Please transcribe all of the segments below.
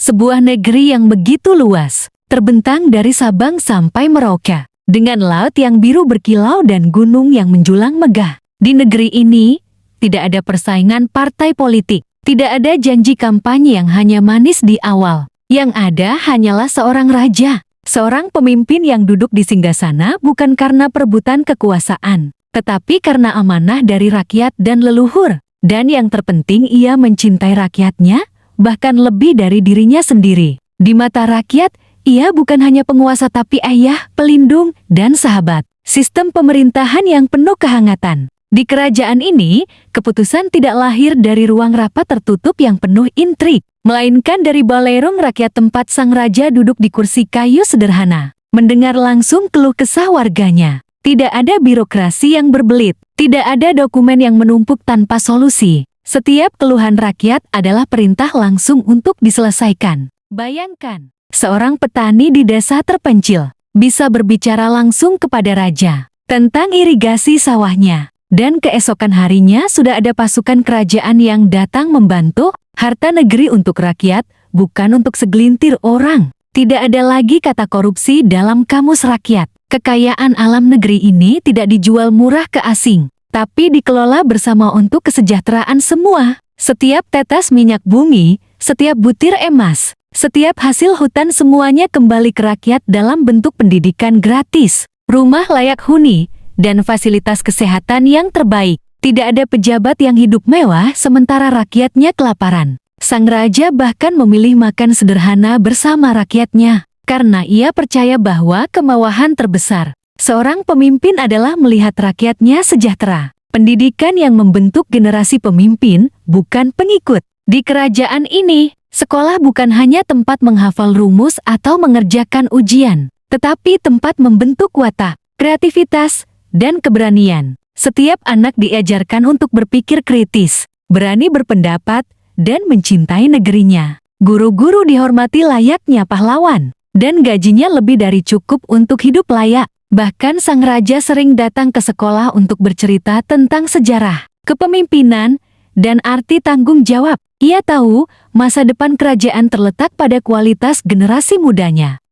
Sebuah negeri yang begitu luas, terbentang dari Sabang sampai Merauke, dengan laut yang biru berkilau dan gunung yang menjulang megah. Di negeri ini, tidak ada persaingan partai politik, tidak ada janji kampanye yang hanya manis di awal. Yang ada hanyalah seorang raja, seorang pemimpin yang duduk di singgasana bukan karena perebutan kekuasaan, tetapi karena amanah dari rakyat dan leluhur. Dan yang terpenting, ia mencintai rakyatnya, bahkan lebih dari dirinya sendiri. Di mata rakyat, ia bukan hanya penguasa tapi ayah, pelindung, dan sahabat. Sistem pemerintahan yang penuh kehangatan. Di kerajaan ini, keputusan tidak lahir dari ruang rapat tertutup yang penuh intrik, melainkan dari balerong rakyat tempat sang raja duduk di kursi kayu sederhana, mendengar langsung keluh kesah warganya. Tidak ada birokrasi yang berbelit, tidak ada dokumen yang menumpuk tanpa solusi. Setiap keluhan rakyat adalah perintah langsung untuk diselesaikan. Bayangkan, seorang petani di desa terpencil bisa berbicara langsung kepada raja tentang irigasi sawahnya. Dan keesokan harinya sudah ada pasukan kerajaan yang datang membantu. Harta negeri untuk rakyat, bukan untuk segelintir orang. Tidak ada lagi kata korupsi dalam kamus rakyat. Kekayaan alam negeri ini tidak dijual murah ke asing, tapi dikelola bersama untuk kesejahteraan semua. Setiap tetes minyak bumi, setiap butir emas, setiap hasil hutan semuanya kembali ke rakyat dalam bentuk pendidikan gratis, rumah layak huni, dan fasilitas kesehatan yang terbaik. Tidak ada pejabat yang hidup mewah sementara rakyatnya kelaparan. Sang raja bahkan memilih makan sederhana bersama rakyatnya, karena ia percaya bahwa kemewaan terbesar seorang pemimpin adalah melihat rakyatnya sejahtera. Pendidikan yang membentuk generasi pemimpin, bukan pengikut. Di kerajaan ini, sekolah bukan hanya tempat menghafal rumus atau mengerjakan ujian, tetapi tempat membentuk watak, kreativitas, dan keberanian. Setiap anak diajarkan untuk berpikir kritis, berani berpendapat, dan mencintai negerinya. Guru-guru dihormati layaknya pahlawan, dan gajinya lebih dari cukup untuk hidup layak. Bahkan sang raja sering datang ke sekolah untuk bercerita tentang sejarah, kepemimpinan, dan arti tanggung jawab. Ia tahu masa depan kerajaan terletak pada kualitas generasi mudanya.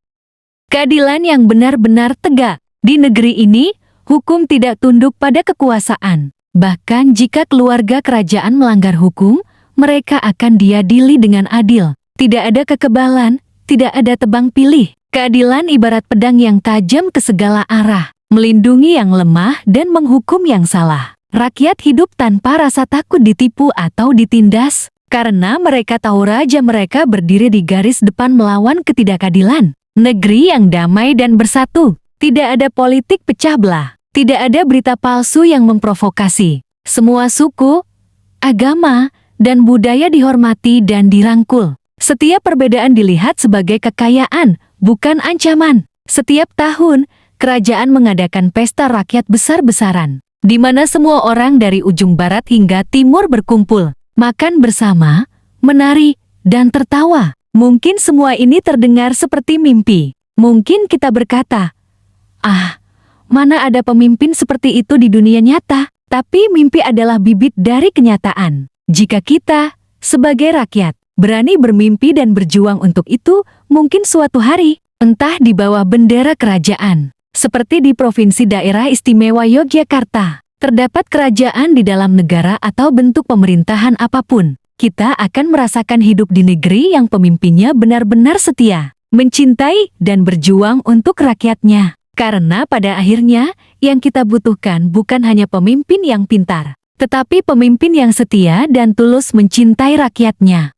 Keadilan yang benar-benar tegak. Di negeri ini, hukum tidak tunduk pada kekuasaan. Bahkan jika keluarga kerajaan melanggar hukum, mereka akan diadili dengan adil. Tidak ada kekebalan, tidak ada tebang pilih. Keadilan ibarat pedang yang tajam ke segala arah, melindungi yang lemah dan menghukum yang salah. Rakyat hidup tanpa rasa takut ditipu atau ditindas, karena mereka tahu raja mereka berdiri di garis depan melawan ketidakadilan. Negeri yang damai dan bersatu, tidak ada politik pecah belah, tidak ada berita palsu yang memprovokasi. Semua suku, agama, dan budaya dihormati dan dirangkul. Setiap perbedaan dilihat sebagai kekayaan, bukan ancaman. Setiap tahun, kerajaan mengadakan pesta rakyat besar-besaran, di mana semua orang dari ujung barat hingga timur berkumpul, makan bersama, menari, dan tertawa. Mungkin semua ini terdengar seperti mimpi. Mungkin kita berkata, mana ada pemimpin seperti itu di dunia nyata? Tapi mimpi adalah bibit dari kenyataan. Jika kita, sebagai rakyat, berani bermimpi dan berjuang untuk itu, mungkin suatu hari, entah di bawah bendera kerajaan, seperti di Provinsi Daerah Istimewa Yogyakarta, terdapat kerajaan di dalam negara atau bentuk pemerintahan apapun, kita akan merasakan hidup di negeri yang pemimpinnya benar-benar setia, mencintai dan berjuang untuk rakyatnya. Karena pada akhirnya, yang kita butuhkan bukan hanya pemimpin yang pintar, tetapi pemimpin yang setia dan tulus mencintai rakyatnya.